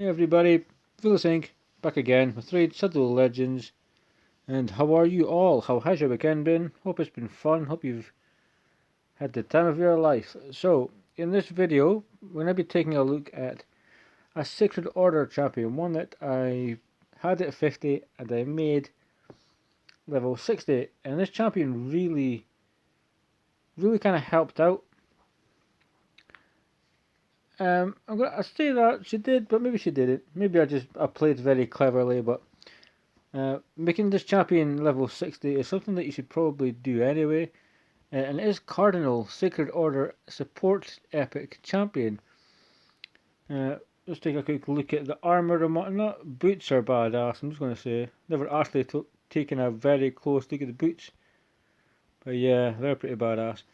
Hey everybody, Vilisink back again with Raid Shadow Legends. And how are you all? How has your weekend been? Hope it's been fun. Hope you've had the time of your life. So, in this video, we're going to be taking a look at a Sacred Order champion, one that I had at 50 and I made level 60. And this champion really kind of helped out. I say that she did, but maybe she didn't. Maybe I played very cleverly, but making this champion level 60 is something that you should probably do anyway, and it is Cardinal Sacred Order Support Epic Champion. Let's take a quick look at the armour and whatnot. Boots are badass, I'm just going to say. Never actually taken a very close look at the boots, but yeah, they're pretty badass.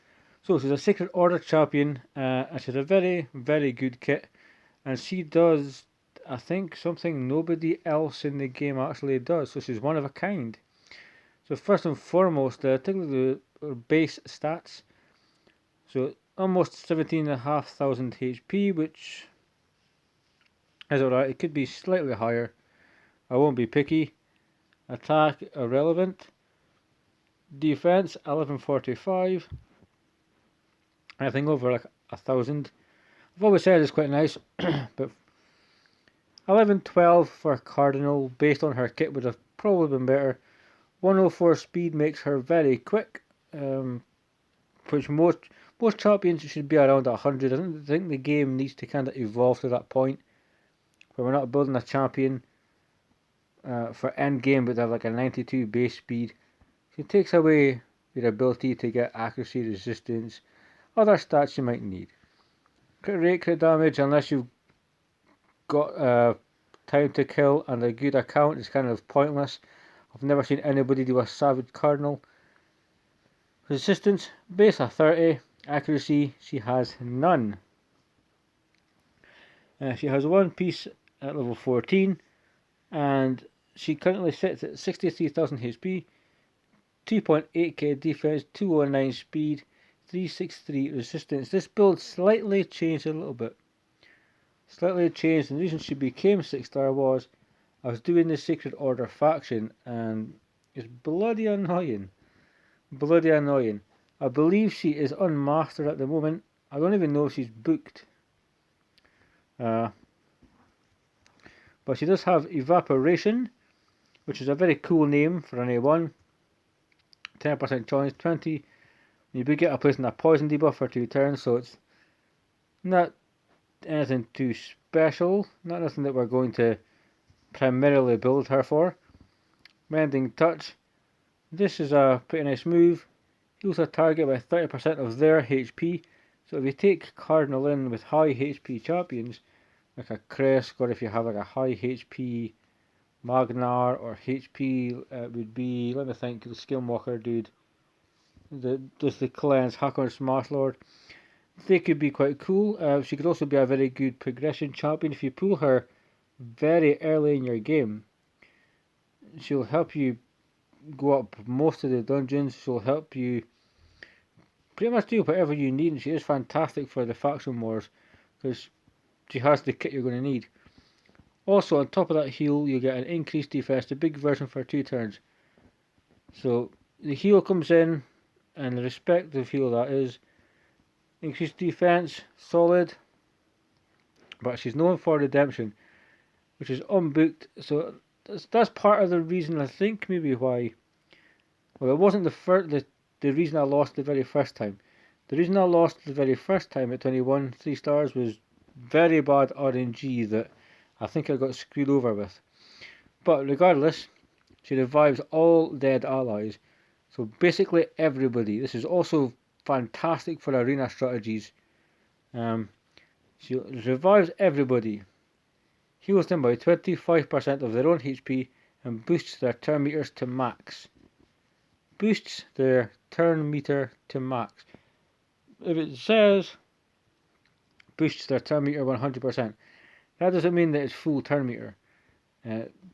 So she's a Sacred Order champion, and she's a very good kit, and she does, I think, something nobody else in the game actually does, so she's one of a kind. So first and foremost, take a look at the base stats. So almost 17,500 HP, which is alright. It could be slightly higher. I won't be picky. Attack irrelevant. Defense 1145. Anything over like 1,000. I've always said it's quite nice, but 1112 for Cardinal, based on her kit, would have probably been better. 104 speed makes her very quick, which most champions should be around 100. I think the game needs to kind of evolve to that point where we're not building a champion for end game but they have like a 92 base speed. It takes away your ability to get accuracy, resistance, other stats you might need. Crit rate, crit damage, unless you've got time to kill and a good account, is kind of pointless. I've never seen anybody do a Savage Cardinal. Resistance, base of 30. Accuracy, she has none. She has one piece at level 14, and she currently sits at 63,000 HP, 2.8k defense, 209 speed, 363 resistance. This build slightly changed a little bit. Slightly changed, and the reason she became 6-star was I was doing the Sacred Order faction, and it's bloody annoying. Bloody annoying. I believe she is unmastered at the moment. I don't even know if she's booked. But she does have Evaporation, which is a very cool name for an A1. 10% chance, 20. You do get a place in a poison debuff for 2 turns, so it's not anything too special. Not nothing that we're going to primarily build her for. Mending Touch. This is a pretty nice move. Heals a target by 30% of their HP. So if you take Cardinal in with high HP champions, like a Kresk, or if you have like a high HP Magnar, or HP would be, let me think, the Skillwalker dude, does the cleanse, Hakon Smash Lord. They could be quite cool. She could also be a very good progression champion. If you pull her very early in your game, she'll help you go up most of the dungeons. She'll help you pretty much do whatever you need, and she is fantastic for the faction wars because she has the kit you're going to need. Also, on top of that heal, you get an increased defense, the big version for 2 turns. So the heal comes in, and the respective heal that is. Increased defense, solid, but she's known for redemption, which is unbooked. So that's part of the reason, I think, maybe why. Well, it wasn't the reason I lost the very first time. The reason I lost the very first time at 21 3 stars was very bad RNG that I think I got screwed over with. But regardless, she revives all dead allies. So basically everybody. This is also fantastic for arena strategies. She revives everybody, heals them by 25% of their own HP, and boosts their turn meters to max. Boosts their turn meter to max. If it says boosts their turn meter 100%, that doesn't mean that it's full turn meter.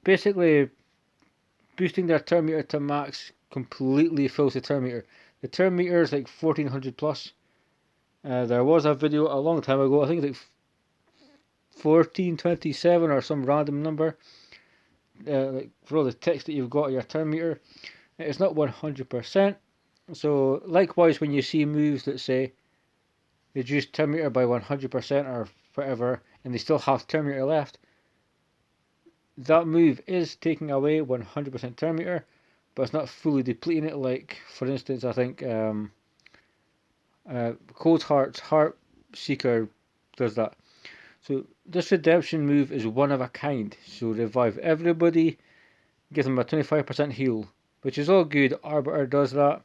Basically, boosting their turn meter to max completely fills the turn meter. The turn meter is like 1400 plus. There was a video a long time ago, I think it's like 1427 or some random number, like for all the text that you've got on your turn meter, it's not 100%. So likewise, when you see moves that say reduce turn meter by 100% or whatever, and they still have turn meter left, that move is taking away 100% turn meter, but it's not fully depleting it. Like, for instance, I think Cold Heart's Heart Seeker does that. So this redemption move is one of a kind. So revive everybody, give them a 25% heal, which is all good. Arbiter does that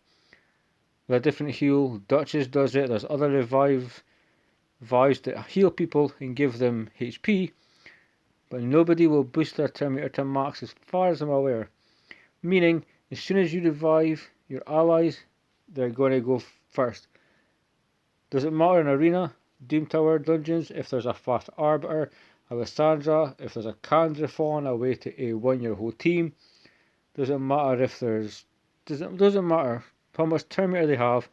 with a different heal. Duchess does it. There's other revives that heal people and give them HP, but nobody will boost their turn meter to max as far as I'm aware. Meaning, as soon as you revive your allies, they're going to go first. Does it matter in Arena, Doom Tower dungeons, if there's a fast Arbiter, Alessandra, if there's a Candrathon, a way to A1 your whole team? Doesn't matter if there's... Doesn't matter how much turn meter they have.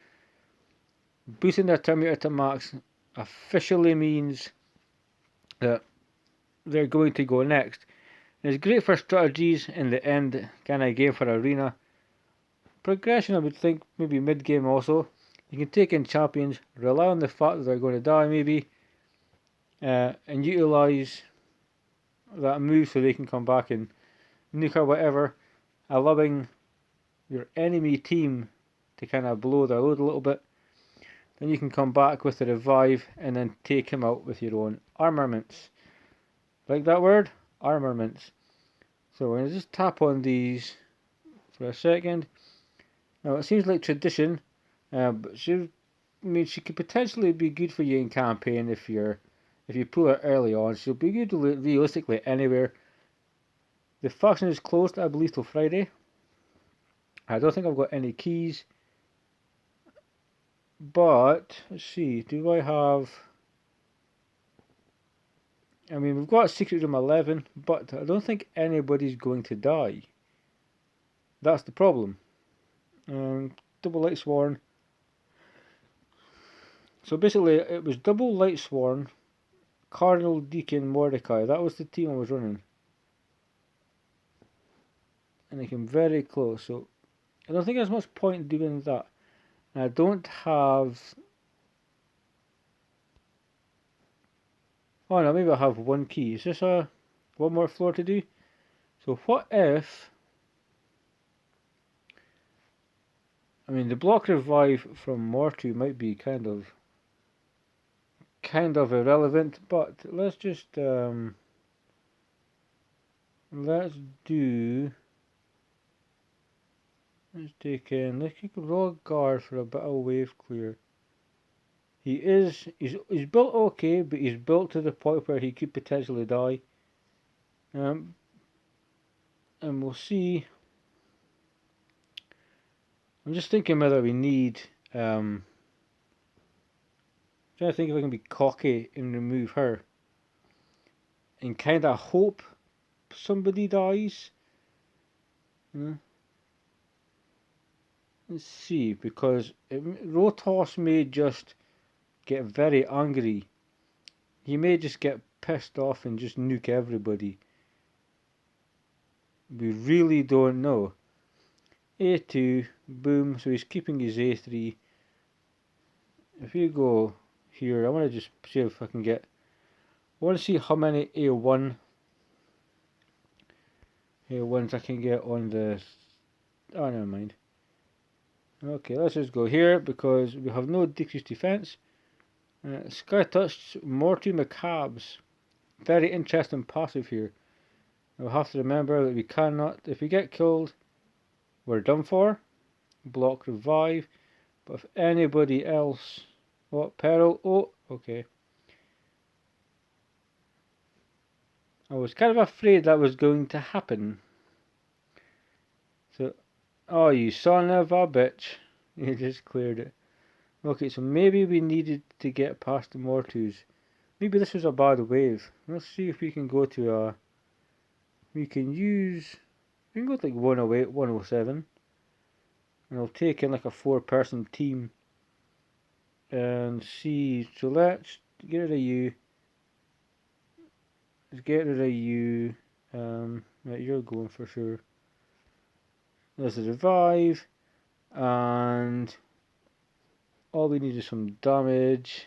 Boosting their turn meter to max officially means that they're going to go next. And it's great for strategies in the end kind of game for Arena. Progression, I would think, maybe mid-game also. You can take in champions, rely on the fact that they're going to die maybe, and utilise that move so they can come back and nuke or whatever, allowing your enemy team to kind of blow their load a little bit. Then you can come back with the revive and then take him out with your own armaments. Like that word? Armaments. So we're going to just tap on these for a second. Now it seems like tradition, but she could potentially be good for you in campaign if you pull her early on. She'll be good realistically anywhere. The faction is closed, I believe, till Friday. I don't think I've got any keys. But, let's see, do I have... I mean, we've got Secret Room 11, but I don't think anybody's going to die. That's the problem. Double Light Sworn. So basically, it was Double Light Sworn, Cardinal Deacon Mordecai. That was the team I was running. And I came very close, so I don't think there's much point doing that. And I don't have... Oh no, maybe I have one key. Is this one more floor to do? So what if... I mean, the block revive from Mortu might be kind of irrelevant, but let's just let's take Raw Guard for a bit of wave clear. He's built okay, but he's built to the point where he could potentially die. And we'll see. I'm just thinking whether we need trying to think if I can be cocky and remove her and kind of hope somebody dies. Let's see, because Rotos may just get very angry. He may just get pissed off and just nuke everybody. We really don't know. A2, boom, so he's keeping his A3. If you go here, I want to just see if I can get... I want to see how many A1s I can get on the... Oh, never mind. Okay, let's just go here because we have no decreased defense. Sky Touch, Morty Macabres. Very interesting passive here. We'll have to remember that we cannot... If we get killed, we're done for. Block revive. But if anybody else... What? Peril? Oh, okay. I was kind of afraid that was going to happen. So... Oh, you son of a bitch. You just cleared it. Okay, so maybe we needed to get past the Mortus. Maybe this was a bad wave. Let's see if we can go to a... We can go to like 108, 107. And I'll take in like a 4-person team. And see, so let's get rid of you. Let's get rid of you. Right, you're going for sure. There's a revive, and all we need is some damage.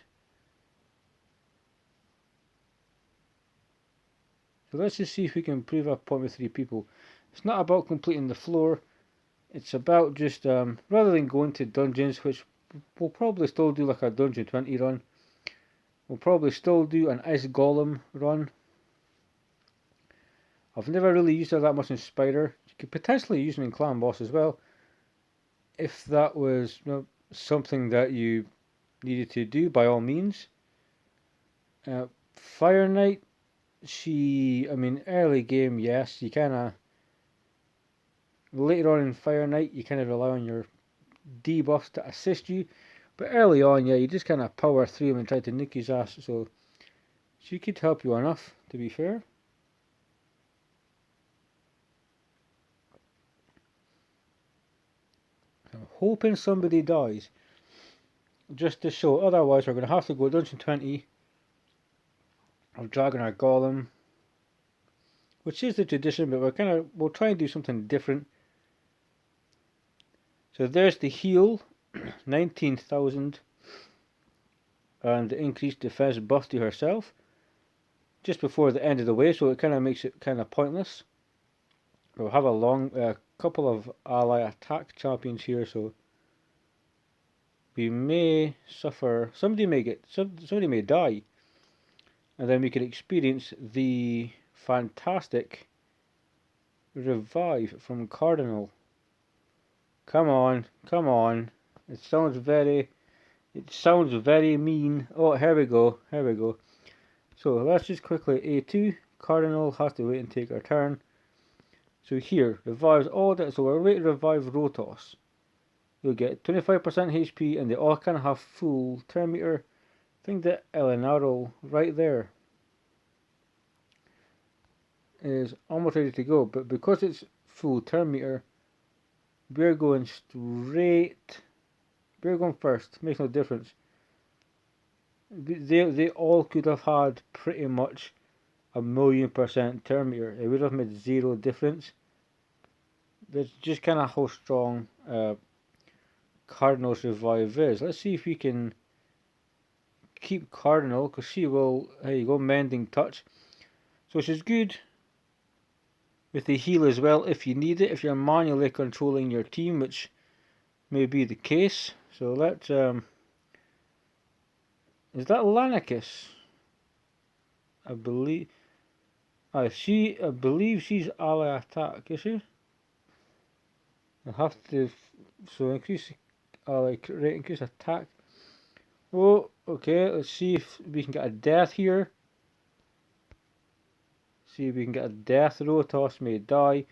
So let's just see if we can improve our point with 3 people. It's not about completing the floor. It's about just, rather than going to dungeons, which we'll probably still do like a Dungeon 20 run. We'll probably still do an Ice Golem run. I've never really used her that much in Spider. You could potentially use her in Clan Boss as well, if that was something that you needed to do, by all means. Fire Knight, early game, yes, you kinda, later on in Fire Knight, you kinda rely on your debuffs to assist you, but early on, yeah, you just kinda power through him and try to nick his ass, so she could help you enough, to be fair. I'm hoping somebody dies, just to show, otherwise we're going to have to go Dungeon 20 of dragging our Golem, which is the tradition, but we'll try and do something different. So there's the heal, 19,000, and the increased defense buff to herself, just before the end of the wave, so it kind of makes it kind of pointless. We'll have a couple of ally attack champions here, so we may suffer. Somebody may die, and then we can experience the fantastic revive from Cardinal. Come on, come on. It sounds very mean. Oh, here we go, here we go. So let's just quickly A2. Cardinal has to wait and take our turn. So here, revives all that. So we're ready to revive Rotos. You'll get 25% HP, and they all kind of have full turn meter. I think that Elenaro right there is almost ready to go, but because it's full turn meter, we're going straight. We're going first. Makes no difference. They all could have had pretty much 1,000,000% turn meter. It would have made 0 difference. That's just kind of how strong Cardinal's revive is. Let's see if we can keep Cardinal, because she will. There you go, mending touch. So she's good with the heal as well if you need it, if you're manually controlling your team, which may be the case. So let's is that Lanicus? I believe she's ally attack, is she? I'll have to increase ally rate, increase attack. Oh, okay, let's see if we can get a death here. See if we can get a death. Rotos may die.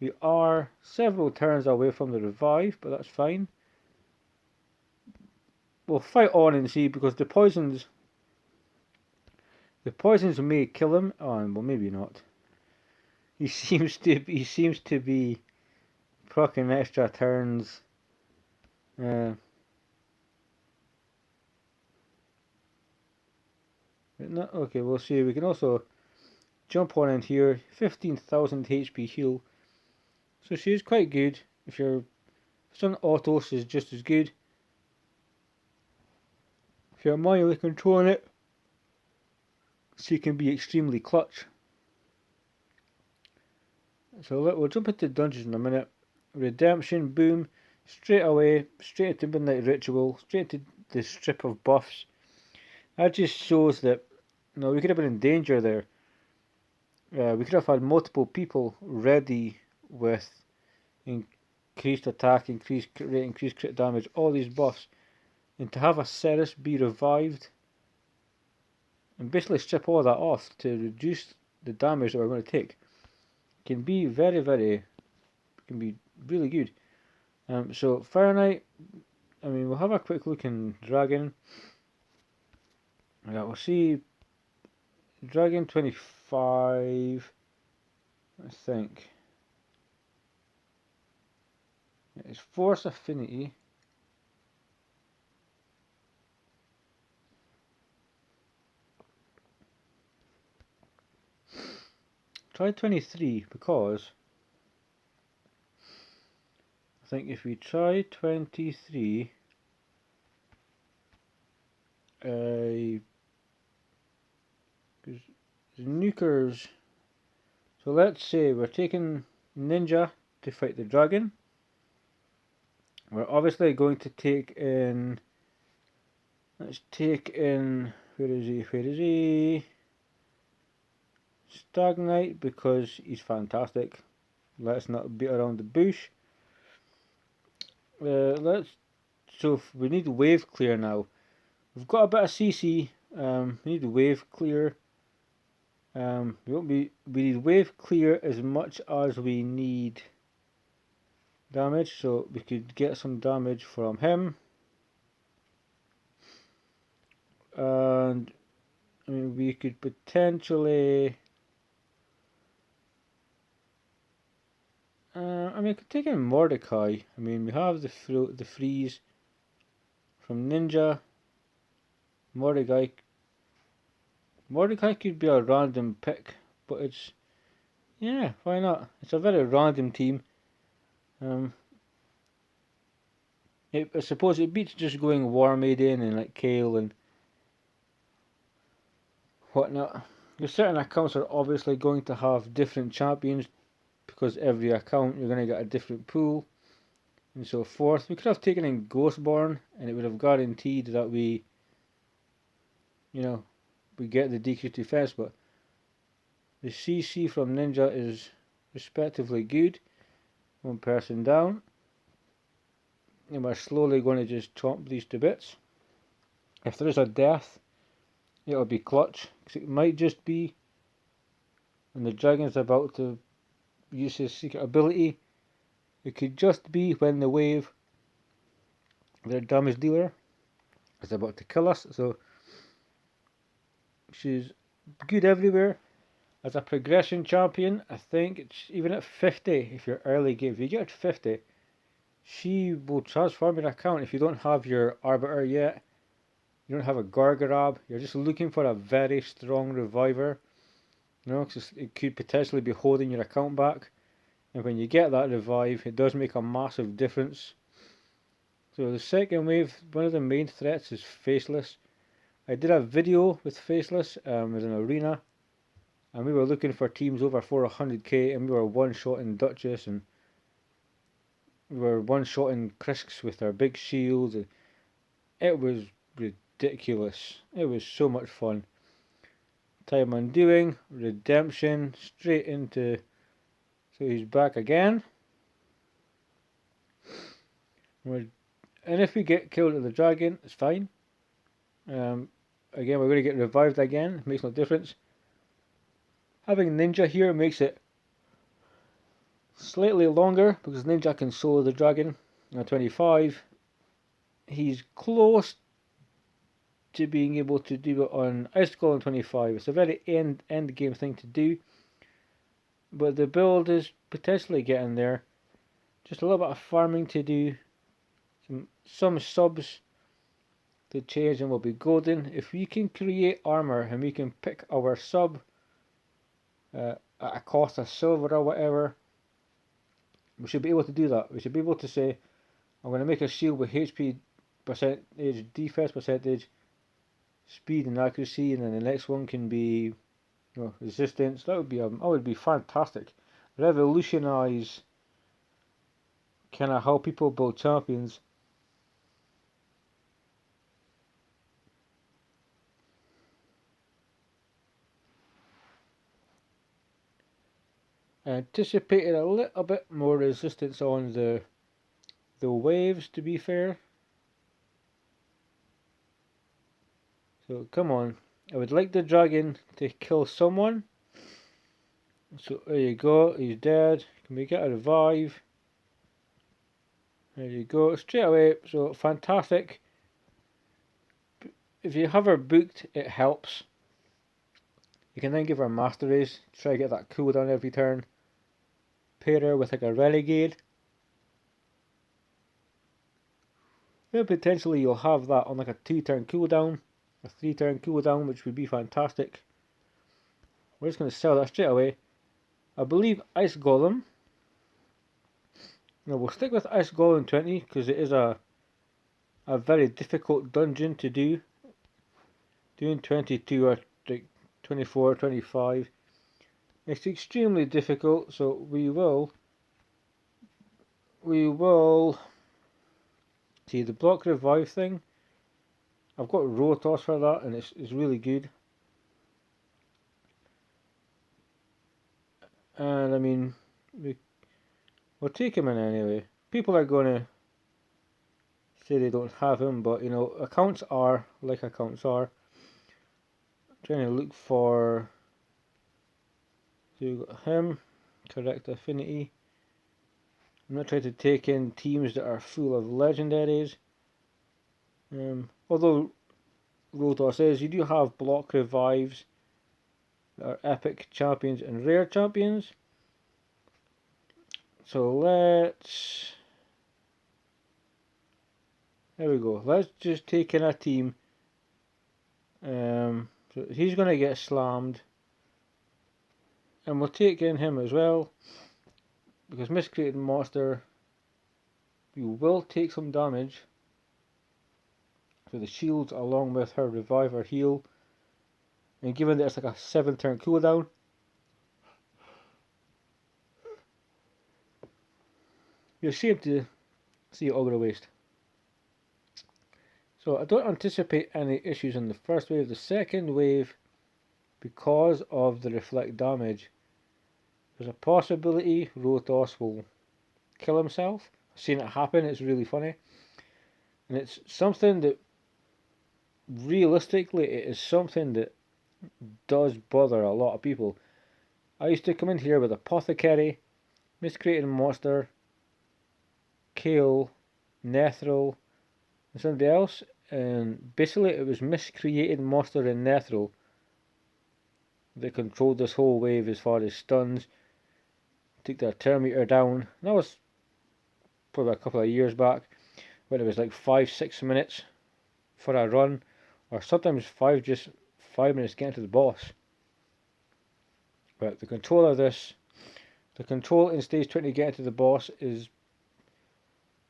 We are several turns away from the revive, but that's fine. We'll fight on and see, because the poisons may kill him. Oh, well, maybe not. He seems to be proccing extra turns. Okay, we'll see. We can also jump on in here. 15,000 HP heal. So she is quite good. If you're on auto, she's just as good. If you're manually controlling it, she can be extremely clutch. So we'll jump into dungeons in a minute. Redemption, boom, straight away, straight into Midnight Ritual, straight to the strip of buffs. That just shows that we could have been in danger there. We could have had multiple people ready with increased attack, increased rate, increased crit damage, all these buffs, and to have a Ceres be revived and basically strip all that off to reduce the damage that we're going to take can be can be really good. So Fire Knight, we'll have a quick look in Dragon. Yeah, we'll see Dragon 25, I think. It's Force Affinity. try 23 because I think if we try 23, because the nukers. So let's say we're taking Ninja to fight the dragon. We're obviously going to take in. Let's take in. Where is he? Where is he? Stagnite, because he's fantastic. Let's not beat around the bush. So we need wave clear now. We've got a bit of CC. We need wave clear. We need wave clear as much as we need damage, so we could get some damage from him. And I mean, we could potentially. I mean, I could take in Mordecai. I mean, we have the freeze from Ninja. Mordecai could be a random pick, but it's, yeah, why not? It's a very random team. I suppose it beats just going War Maiden and like Kale and whatnot. Your certain accounts are obviously going to have different champions because every account you're going to get a different pool and so forth. We could have taken in Ghostborn and it would have guaranteed that we get the decreased defense, but the CC from Ninja is respectively good. One person down. And we're slowly going to just chomp these to bits. If there is a death, it'll be clutch. Because it might just be when the dragon's about to use his secret ability. It could just be when the wave, their damage dealer, is about to kill us. So she's good everywhere. As a progression champion, I think it's even at 50, if you're early game, if you get to 50, she will transform your account. If you don't have your Arbiter yet, you don't have a Gargarab, you're just looking for a very strong reviver, because it could potentially be holding your account back. And when you get that revive, it does make a massive difference. So the second wave, one of the main threats is Faceless. I did a video with Faceless, it was an arena, and we were looking for teams over 400k, and we were one-shotting Duchess, and we were one-shotting Krisks with our big shields. It was ridiculous. It was so much fun. Time undoing, redemption, straight into. So he's back again. And if we get killed at the dragon, it's fine. Again, we're going to get revived again. Makes no difference. Having Ninja here makes it slightly longer because Ninja can solo the dragon. At 25, he's close to being able to do it on Ice Golem 25. It's a very end game thing to do, but the build is potentially getting there. Just a little bit of farming to do. Some subs to change and will be golden. If we can create armor and we can pick our sub at a cost of silver or whatever, we should be able to do that. We should be able to say, I'm going to make a shield with HP percentage, defense percentage, speed and accuracy, and then the next one can be resistance. That would be fantastic. Revolutionize kind of how people build champions. I anticipated a little bit more resistance on the waves, to be fair. So come on, I would like the dragon to kill someone. So there you go, he's dead. Can we get a revive? There you go, straight away. So fantastic. If you have her booked, it helps. You can then give her Master Race, try to get that cooldown every turn. Pair her with like a Renegade. Then potentially you'll have that on like a 2-turn cooldown, a 3-turn cooldown, which would be fantastic. We're just going to sell that straight away. I believe Ice Golem. No, we'll stick with Ice Golem 20 because it is a very difficult dungeon to do. Doing 22 or like 24, 25. It's extremely difficult, so we will see the block revive thing. I've got Rotos for that, and it's really good. And I mean, we'll take him in anyway. People are gonna say they don't have him, but you know, accounts are like accounts are. I'm trying to look for. So you got him, correct affinity. I'm not trying to take in teams that are full of legendaries. Although Rotos says you do have block revives that are epic champions and rare champions. So let's. There we go. Let's just take in a team. So he's going to get slammed. And we'll take in him as well. Because Miscreated Monster, you will take some damage. So the shields along with her revive or heal. And given that it's like a 7-turn cooldown, you're ashamed to see it all go to waste. So I don't anticipate any issues in the first wave. The second wave, because of the reflect damage, there's a possibility Rotos will kill himself. I've seen it happen, it's really funny. And it's something that, realistically, it is something that does bother a lot of people. I used to come in here with Apothecary, Miscreated Monster, Kale, Nethril, and somebody else. And basically it was Miscreated Monster and Nethril that controlled this whole wave as far as stuns. Took their turn meter down. And that was probably a couple of years back when it was like 5-6 minutes for a run, or sometimes 5 minutes getting to the boss. But the control of this, the control in stage 20 getting to the boss is,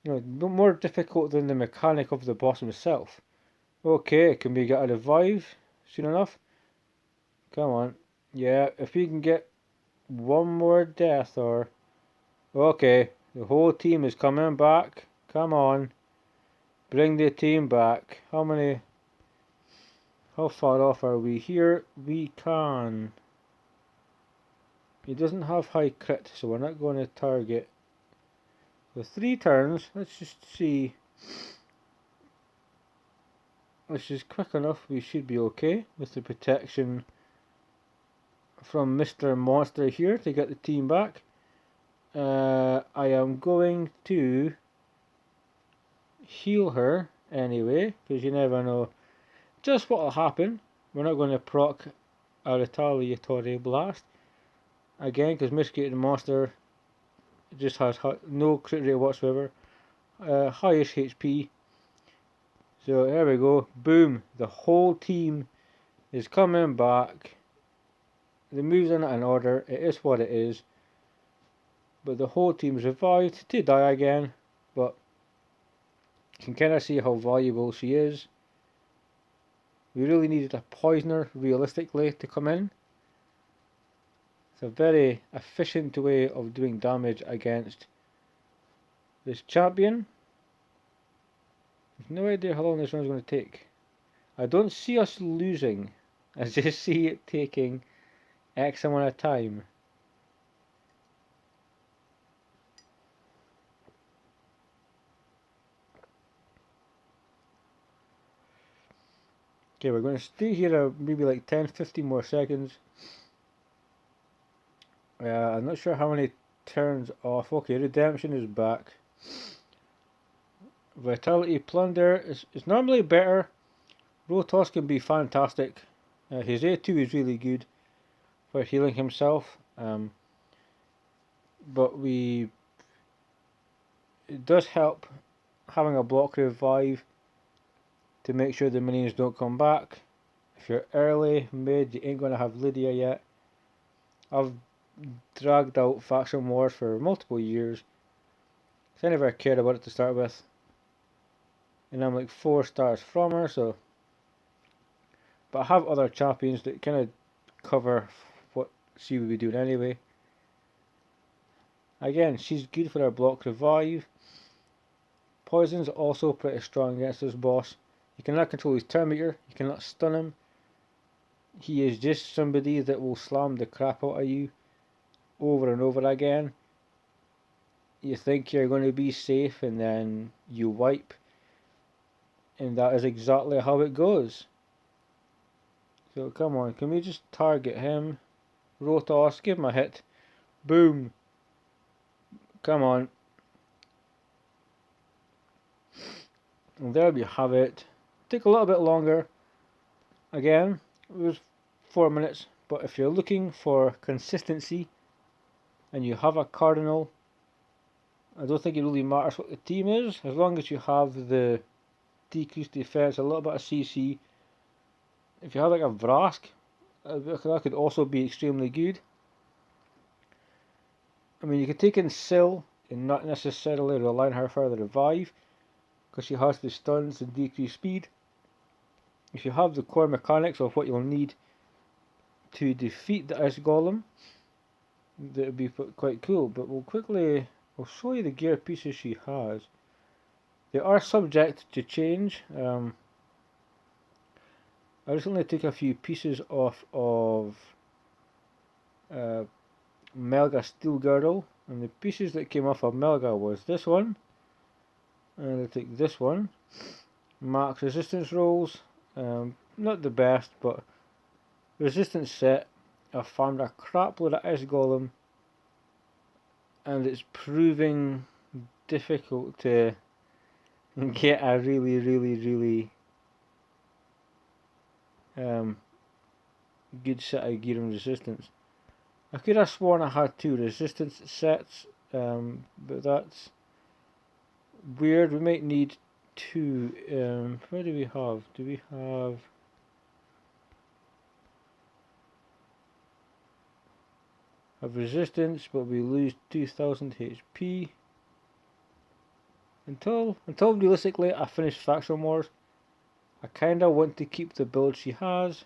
you know, no more difficult than the mechanic of the boss himself. Okay, can we get a revive soon enough? Come on. Yeah, if we can get one more death or... Okay, the whole team is coming back. Come on. Bring the team back. How far off are we here? We can. He doesn't have high crit, so we're not going to target. The 3 turns, let's just see. This is quick enough, we should be okay with the protection from Mr. Monster here to get the team back. I am going to heal her anyway, because you never know just what will happen. We're not going to proc a retaliatory blast again, because Miscreated Monster just has no crit rate whatsoever, highest HP. So there we go, boom, the whole team is coming back. The moves are not in order, it is what it is, but the whole team's revived to die again. But you can kind of see how valuable she is. We really needed a poisoner realistically to come in. It's a very efficient way of doing damage against this champion. I've no idea how long this one's going to take. I don't see us losing. I just see it taking X amount of time. Okay, we're going to stay here maybe like 10-15 more seconds. I'm not sure how many turns off. Okay, Redemption is back. Vitality Plunder is normally better. Rotos can be fantastic. His A2 is really good for healing himself. But it does help having a block revive to make sure the minions don't come back. If you're early, mid, you ain't going to have Lydia yet. I've dragged out faction wars for multiple years. So I never cared about it to start with. And I'm like 4 stars from her, so. But I have other champions that kind of cover what she would be doing anyway. Again, she's good for her block revive. Poison's also pretty strong against this boss. You cannot control his turn meter, you cannot stun him. He is just somebody that will slam the crap out of you over and over again. You think you're going to be safe and then you wipe. And that is exactly how it goes. So come on, can we just target him? Rotos, give him a hit. Boom. Come on. And there we have it. Take a little bit longer. Again, it was 4 minutes. But if you're looking for consistency and you have a Cardinal, I don't think it really matters what the team is. As long as you have the decreased defense, a little bit of CC. If you have like a Vrask, that could also be extremely good. I mean, you could take in Syl and not necessarily rely on her for the revive, because she has the stuns and decreased speed. If you have the core mechanics of what you'll need to defeat the Ice Golem, that would be quite cool. But we'll show you the gear pieces she has. They are subject to change. I recently took a few pieces off of Melga Steel Girdle, and the pieces that came off of Melga was this one, and I took this one. Max resistance rolls, not the best, but resistance set. I found a crap load of Ice Golem, and it's proving difficult to get a really good set of gear and resistance. I could have sworn I had 2 resistance sets, but that's weird. We might need 2. Where do we have? Do we have? Have resistance, but we lose 2000 HP. Until realistically I finish faction wars, I kinda want to keep the build she has.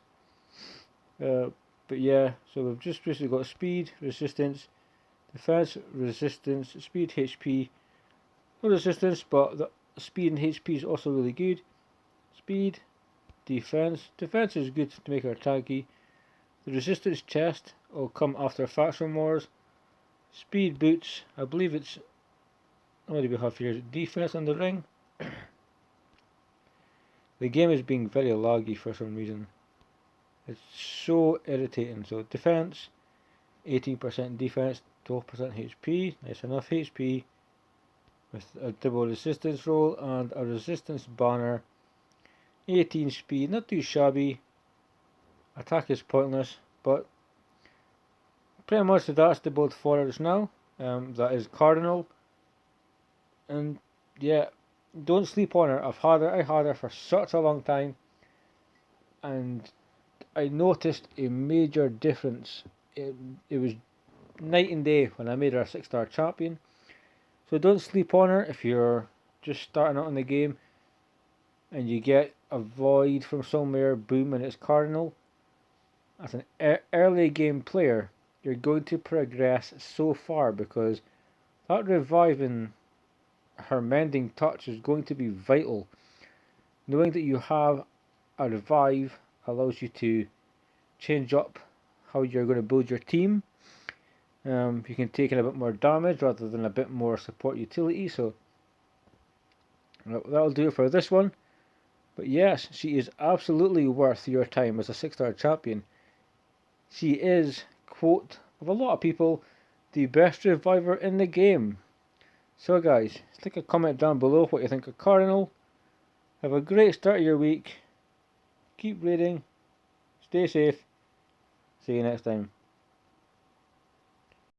But yeah, so we've just basically got speed, resistance, defense, resistance, speed, HP. No resistance, but the speed and HP is also really good. Speed, defense. Defense is good to make her tanky. The resistance chest will come after faction wars. Speed boots, I believe it's. What do we have here? Defense on the ring. The game is being very laggy for some reason. It's so irritating. So defense, 18% defense, 12% HP. Nice enough HP. With a double resistance roll and a resistance banner. 18 speed, not too shabby. Attack is pointless, but pretty much that's the build for us now. That is Cardinal. And yeah, don't sleep on her. I had her for such a long time, and I noticed a major difference. It was night and day when I made her a 6-star champion. So don't sleep on her if you're just starting out in the game and you get a void from somewhere, boom, and it's Cardinal. As an early game player, you're going to progress so far because that reviving her mending touch is going to be vital. Knowing that you have a revive allows you to change up how you're going to build your team. You can take in a bit more damage rather than a bit more support utility, so that'll do it for this one. But yes, she is absolutely worth your time as a 6-star champion. She is, quote, of a lot of people, the best reviver in the game. So guys, stick a comment down below what you think of Cardinal. Have a great start of your week. Keep raiding. Stay safe. See you next time.